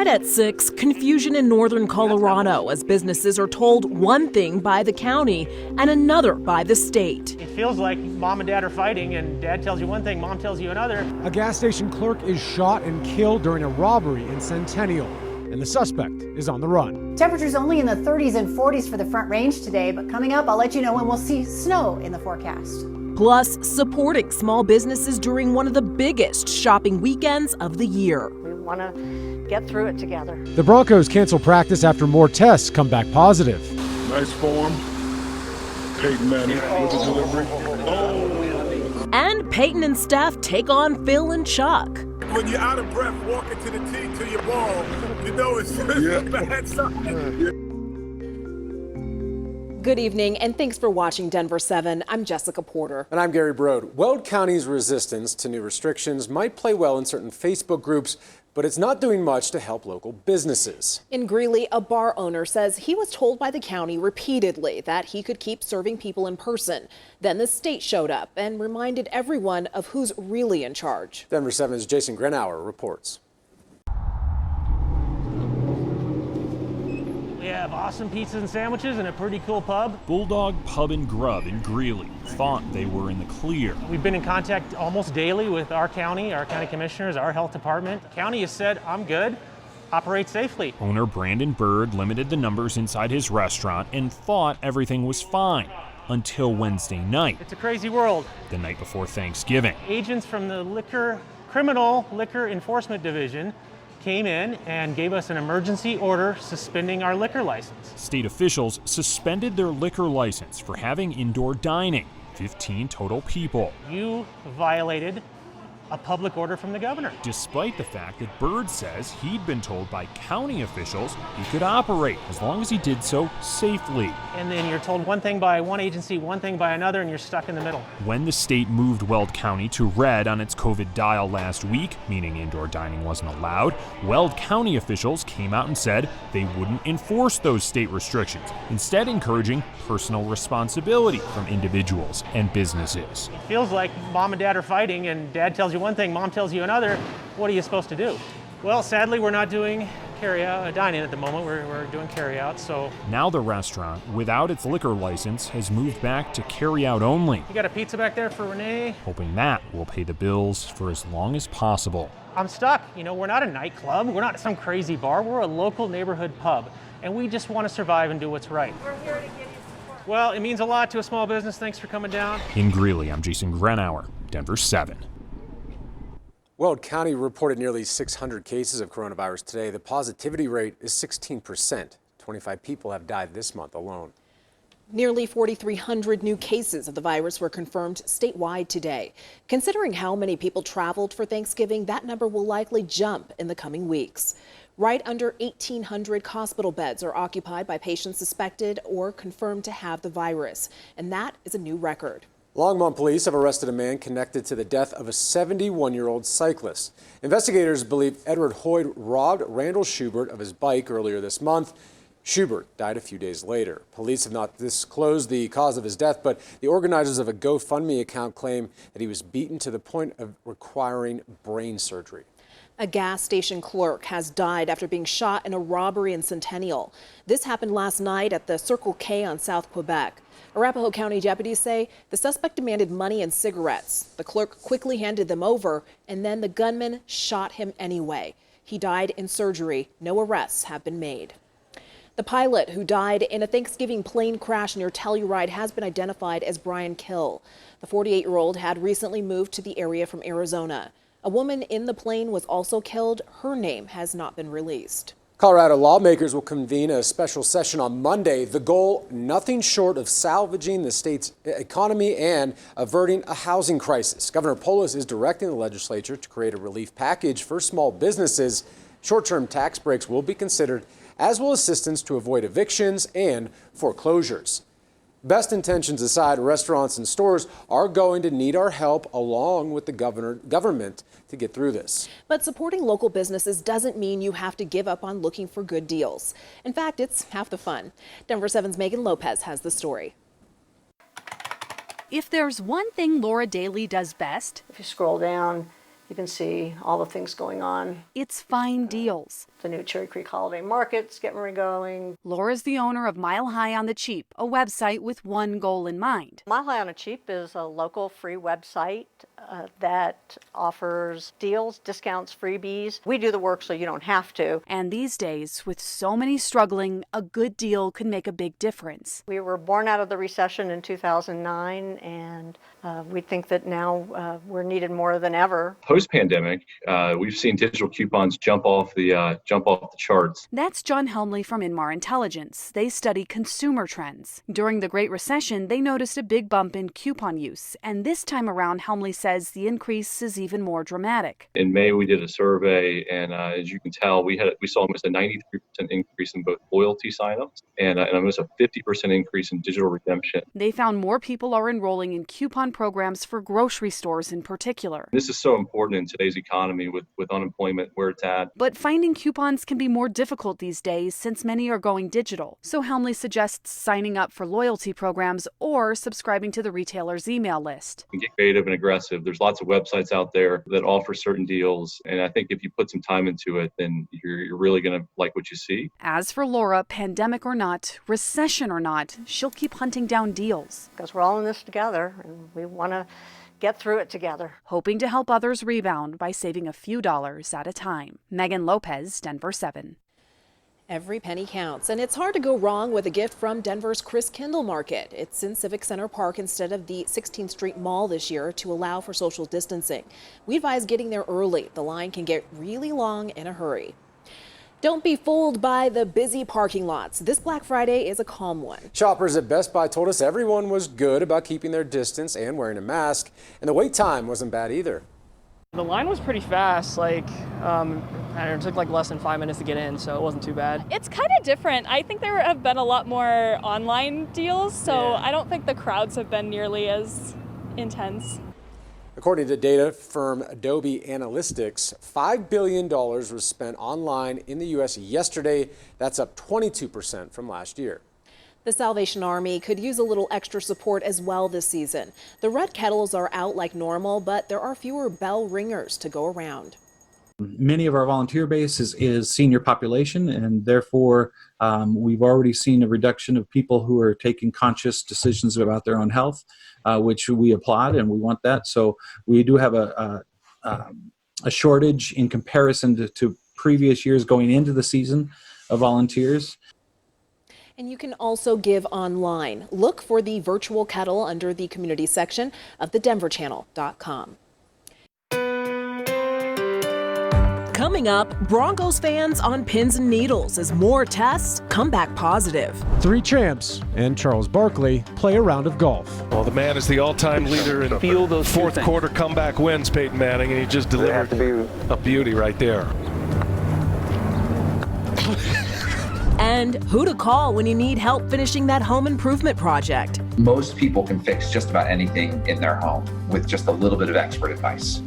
Tonight at 6, confusion in northern Colorado as businesses are told one thing by the county and another by the state. It feels like mom and dad are fighting and dad tells you one thing, mom tells you another. A gas station clerk is shot and killed during a robbery in Centennial, and the suspect is on the run. Temperatures only in the 30s and 40s for the Front Range today, but coming up, I'll let you know when we'll see snow in the forecast. Plus, supporting small businesses during one of the biggest shopping weekends of the year. We want to get through it together. The Broncos cancel practice after more tests come back positive. Nice form. Peyton Manning with the delivery. And Peyton and Steph take on Phil and Chuck. When you're out of breath walking to the tee to your ball, you know it's a bad sign. Good evening, and thanks for watching Denver7. I'm Jessica Porter. And I'm Gary Brode. Weld County's resistance to new restrictions might play well in certain Facebook groups, but it's not doing much to help local businesses. In Greeley, a bar owner says he was told by the county repeatedly that he could keep serving people in person. Then the state showed up and reminded everyone of who's really in charge. Denver7's Jason Grenauer reports. We have awesome pizzas and sandwiches and a pretty cool pub. Bulldog Pub and Grub in Greeley thought they were in the clear. We've been in contact almost daily with our county commissioners, our health department. The county has said, I'm good, operate safely. Owner Brandon Bird limited the numbers inside his restaurant and thought everything was fine until Wednesday night. It's a crazy world. The night before Thanksgiving. Agents from the criminal liquor enforcement division came in and gave us an emergency order suspending our liquor license. State officials suspended their liquor license for having indoor dining. 15 total people. You violated a public order from the governor. Despite the fact that Bird says he'd been told by county officials he could operate as long as he did so safely. And then you're told one thing by one agency, one thing by another, and you're stuck in the middle. When the state moved Weld County to red on its COVID dial last week, meaning indoor dining wasn't allowed, Weld County officials came out and said they wouldn't enforce those state restrictions, instead encouraging personal responsibility from individuals and businesses. It feels like mom and dad are fighting and dad tells you one thing, mom tells you another. What are you supposed to do? Well, sadly, we're not doing dining at the moment. We're doing carry-out, so. Now the restaurant, without its liquor license, has moved back to carry-out only. You got a pizza back there for Renee? Hoping that will pay the bills for as long as possible. I'm stuck. We're not a nightclub. We're not some crazy bar. We're a local neighborhood pub, and we just want to survive and do what's right. We're here to give you support. Well, it means a lot to a small business. Thanks for coming down. In Greeley, I'm Jason Grenauer, Denver7. Weld County reported nearly 600 cases of coronavirus today. The positivity rate is 16%. 25 people have died this month alone. Nearly 4,300 new cases of the virus were confirmed statewide today. Considering how many people traveled for Thanksgiving, that number will likely jump in the coming weeks. Right under 1,800 hospital beds are occupied by patients suspected or confirmed to have the virus, and that is a new record. Longmont police have arrested a man connected to the death of a 71-year-old cyclist. Investigators believe Edward Hoyd robbed Randall Schubert of his bike earlier this month. Schubert died a few days later. Police have not disclosed the cause of his death, but the organizers of a GoFundMe account claim that he was beaten to the point of requiring brain surgery. A gas station clerk has died after being shot in a robbery in Centennial. This happened last night at the Circle K on South Quebec. Arapahoe County deputies say the suspect demanded money and cigarettes. The clerk quickly handed them over, and then the gunman shot him anyway. He died in surgery. No arrests have been made. The pilot who died in a Thanksgiving plane crash near Telluride has been identified as Brian Kill. The 48-year-old had recently moved to the area from Arizona. A woman in the plane was also killed. Her name has not been released. Colorado lawmakers will convene a special session on Monday. The goal, nothing short of salvaging the state's economy and averting a housing crisis. Governor Polis is directing the legislature to create a relief package for small businesses. Short-term tax breaks will be considered, as will assistance to avoid evictions and foreclosures. Best intentions aside, restaurants and stores are going to need our help along with the government to get through this. But supporting local businesses doesn't mean you have to give up on looking for good deals. In fact, it's half the fun. Denver7's Megan Lopez has the story. If there's one thing Laura Daly does best, If you scroll down, You can see all the things going on. It's fine deals. The new Cherry Creek Holiday Market's getting going. Laura's the owner of Mile High on the Cheap, a website with one goal in mind. Mile High on the Cheap is a local free website that offers deals, discounts, freebies. We do the work so you don't have to. And these days, with so many struggling, a good deal could make a big difference. We were born out of the recession in 2009, and we think that now we're needed more than ever. Post-pandemic, we've seen digital coupons jump off the charts. That's John Helmley from Inmar Intelligence. They study consumer trends. During the Great Recession, they noticed a big bump in coupon use, and this time around, Helmley says the increase is even more dramatic. In May, we did a survey, and as you can tell, we saw almost a 93% increase in both loyalty signups and almost a 50% increase in digital redemption. They found more people are enrolling in coupon programs for grocery stores in particular. This is so important in today's economy with unemployment where it's at. But finding coupons can be more difficult these days since many are going digital. So Helmley suggests signing up for loyalty programs or subscribing to the retailer's email list. You can get creative and aggressive. There's lots of websites out there that offer certain deals. And I think if you put some time into it, then you're really going to like what you see. As for Laura, pandemic or not, recession or not, she'll keep hunting down deals. Because we're all in this together, and we want to get through it together. Hoping to help others rebound by saving a few dollars at a time. Megan Lopez, Denver7. Every penny counts, and it's hard to go wrong with a gift from Denver's Chris Kindle Market. It's in Civic Center Park instead of the 16th Street Mall this year to allow for social distancing. We advise getting there early. The line can get really long in a hurry. Don't be fooled by the busy parking lots. This Black Friday is a calm one. Shoppers at Best Buy told us everyone was good about keeping their distance and wearing a mask, and the wait time wasn't bad either. The line was pretty fast, it took like less than 5 minutes to get in, so it wasn't too bad. It's kind of different. I think there have been a lot more online deals, so I don't think the crowds have been nearly as intense. According to data firm Adobe Analytics, $5 billion was spent online in the U.S. yesterday. That's up 22% from last year. The Salvation Army could use a little extra support as well this season. The red kettles are out like normal, but there are fewer bell ringers to go around. Many of our volunteer base is senior population, and therefore we've already seen a reduction of people who are taking conscious decisions about their own health, which we applaud and we want that. So we do have a shortage in comparison to previous years going into the season of volunteers. And you can also give online. Look for the virtual kettle under the community section of thedenverchannel.com. Coming up, Broncos fans on pins and needles as more tests come back positive. 3 champs and Charles Barkley play a round of golf. Well, the man is the all-time leader in Feel those fourth quarter comeback wins, Peyton Manning, and he just delivered a beauty right there. And who to call when you need help finishing that home improvement project. Most people can fix just about anything in their home with just a little bit of expert advice.